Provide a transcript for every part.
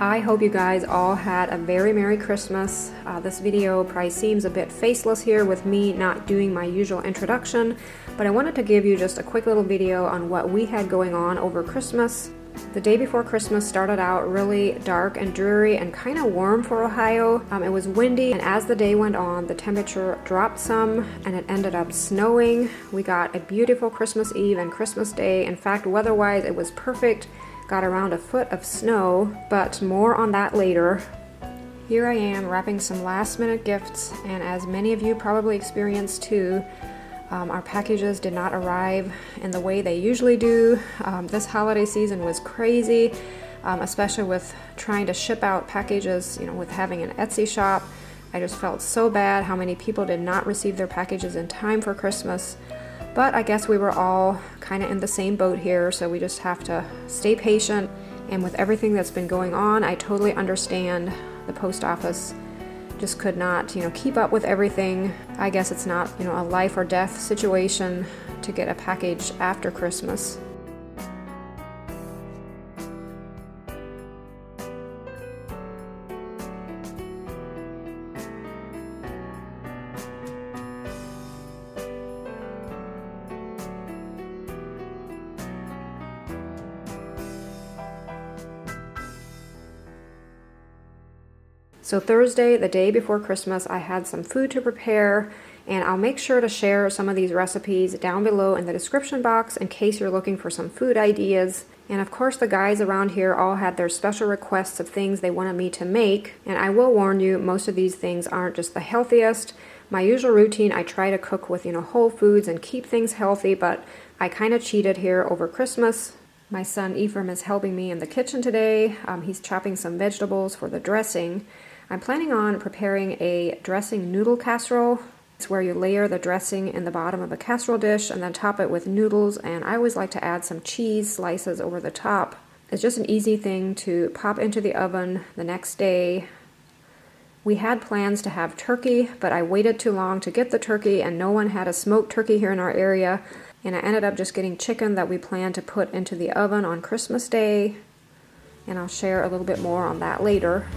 I hope you guys all had a very Merry Christmas. This video probably seems a bit faceless here with me not doing my usual introduction, but I wanted to give you just a quick little video on what we had going on over Christmas. The day before Christmas started out really dark and dreary and kind of warm for Ohio. It was windy, and as the day went on, the temperature dropped some and it ended up snowing. We got a beautiful Christmas Eve and Christmas Day. In fact, weather-wise, it was perfect. Got around a foot of snow, but more on that later. Here I am wrapping some last-minute gifts, and as many of you probably experienced too, our packages did not arrive in the way they usually do. This holiday season was crazy, especially with trying to ship out packages, with having an Etsy shop. I just felt so bad how many people did not receive their packages in time for Christmas. But I guess we were all kind of in the same boat here, so we just have to stay patient. And with everything that's been going on, I totally understand the post office just could not, keep up with everything. I guess it's not, a life or death situation to get a package after Christmas. So Thursday, the day before Christmas, I had some food to prepare, and I'll make sure to share some of these recipes down below in the description box in case you're looking for some food ideas. And of course, the guys around here all had their special requests of things they wanted me to make, and I will warn you, most of these things aren't just the healthiest. My usual routine, I try to cook with, whole foods and keep things healthy, but I kind of cheated here over Christmas. My son Ephraim is helping me in the kitchen today. He's chopping some vegetables for the dressing. I'm planning on preparing a dressing noodle casserole. It's where you layer the dressing in the bottom of a casserole dish and then top it with noodles, and I always like to add some cheese slices over the top. It's just an easy thing to pop into the oven the next day. We had plans to have turkey, but I waited too long to get the turkey, and no one had a smoked turkey here in our area, and I ended up just getting chicken that we planned to put into the oven on Christmas Day, and I'll share a little bit more on that later.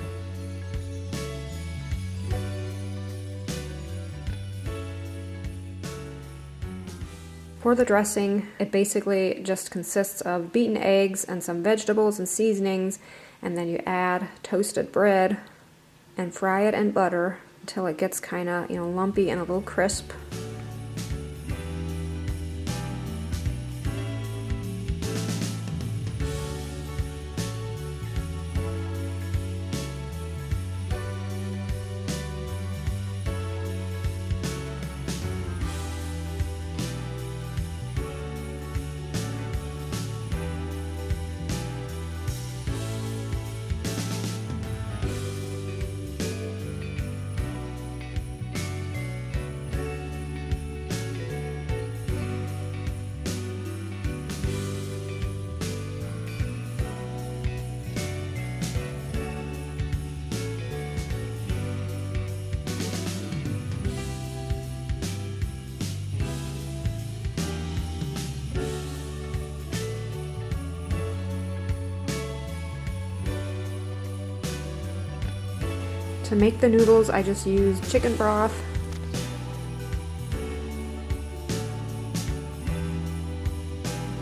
For the dressing, it basically just consists of beaten eggs and some vegetables and seasonings, and then you add toasted bread and fry it in butter until it gets kind of, lumpy and a little crisp. To make the noodles, I just use chicken broth.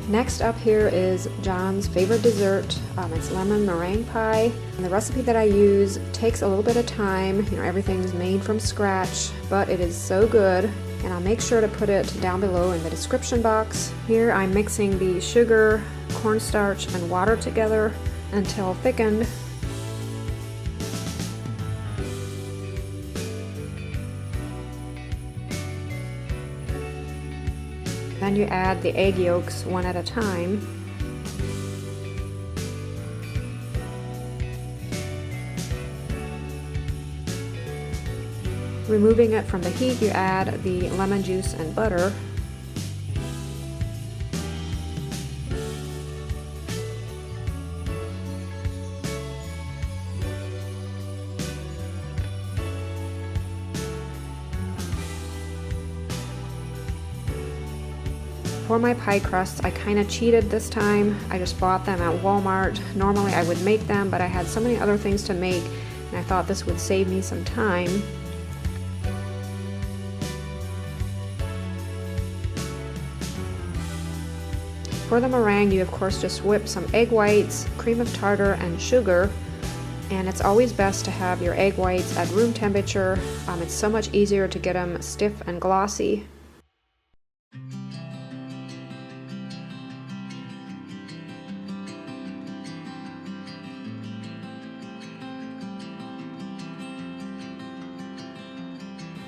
Next up here is John's favorite dessert. It's lemon meringue pie. And the recipe that I use takes a little bit of time. Everything's made from scratch, but it is so good. And I'll make sure to put it down below in the description box. Here I'm mixing the sugar, cornstarch, and water together until thickened. Then you add the egg yolks one at a time. Removing it from the heat, you add the lemon juice and butter. for my pie crusts, I kind of cheated this time. I just bought them at Walmart. Normally I would make them, but I had so many other things to make, and I thought this would save me some time. For the meringue, you of course just whip some egg whites, cream of tartar, and sugar. And it's always best to have your egg whites at room temperature. It's so much easier to get them stiff and glossy.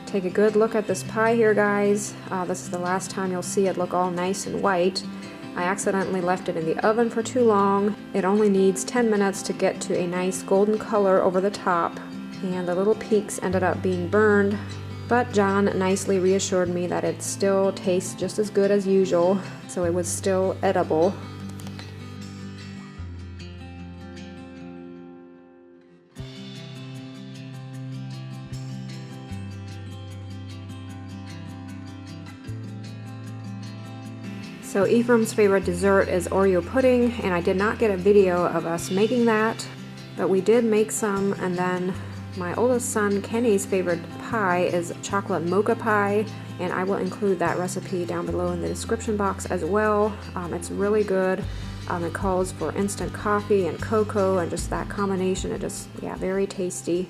Take a good look at this pie here, guys. This is the last time you'll see it look all nice and white. I accidentally left it in the oven for too long. It only needs 10 minutes to get to a nice golden color over the top, and the little peaks ended up being burned, but John nicely reassured me that it still tastes just as good as usual, so it was still edible. So Ephraim's favorite dessert is Oreo pudding, and I did not get a video of us making that, but we did make some. And then my oldest son Kenny's favorite pie is chocolate mocha pie, and I will include that recipe down below in the description box as well. It's really good. It calls for instant coffee and cocoa, and just that combination, it just, yeah, very tasty.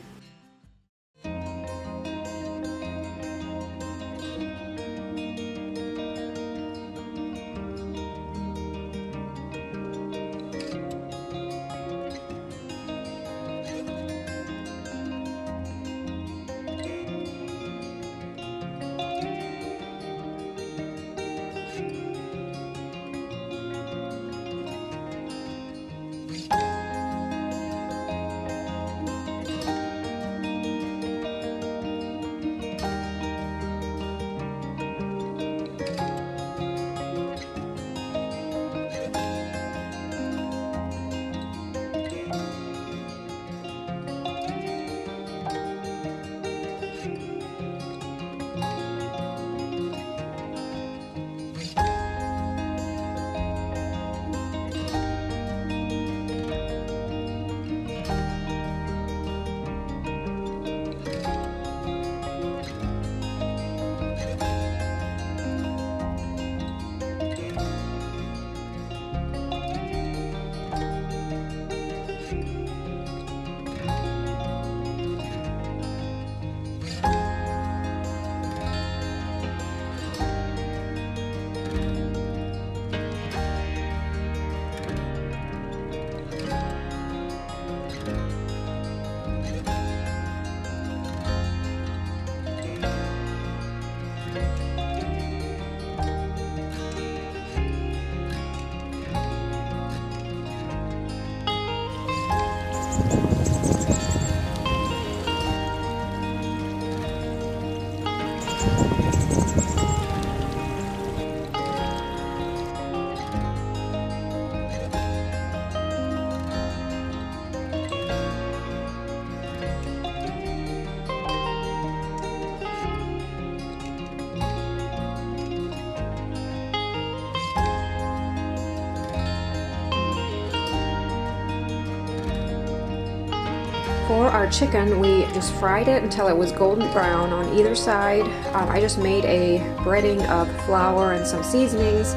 For our chicken, we just fried it until it was golden brown on either side. I just made a breading of flour and some seasonings,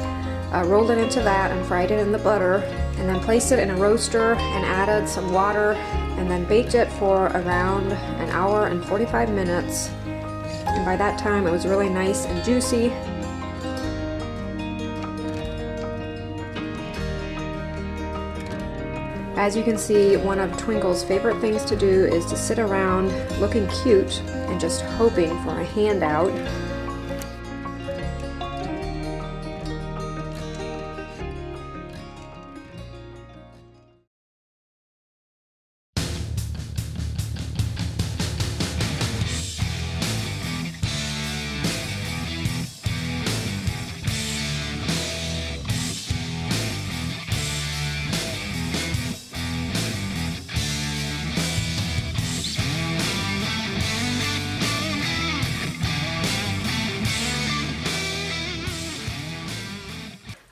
rolled it into that and fried it in the butter, and then placed it in a roaster and added some water, and then baked it for around an hour and 45 minutes. And by that time it was really nice and juicy. As you can see, one of Twinkle's favorite things to do is to sit around looking cute and just hoping for a handout.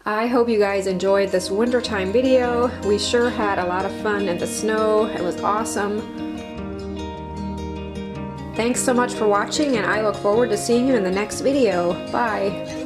I hope you guys enjoyed this wintertime video. We sure had a lot of fun in the snow. It was awesome. Thanks so much for watching, and I look forward to seeing you in the next video. Bye!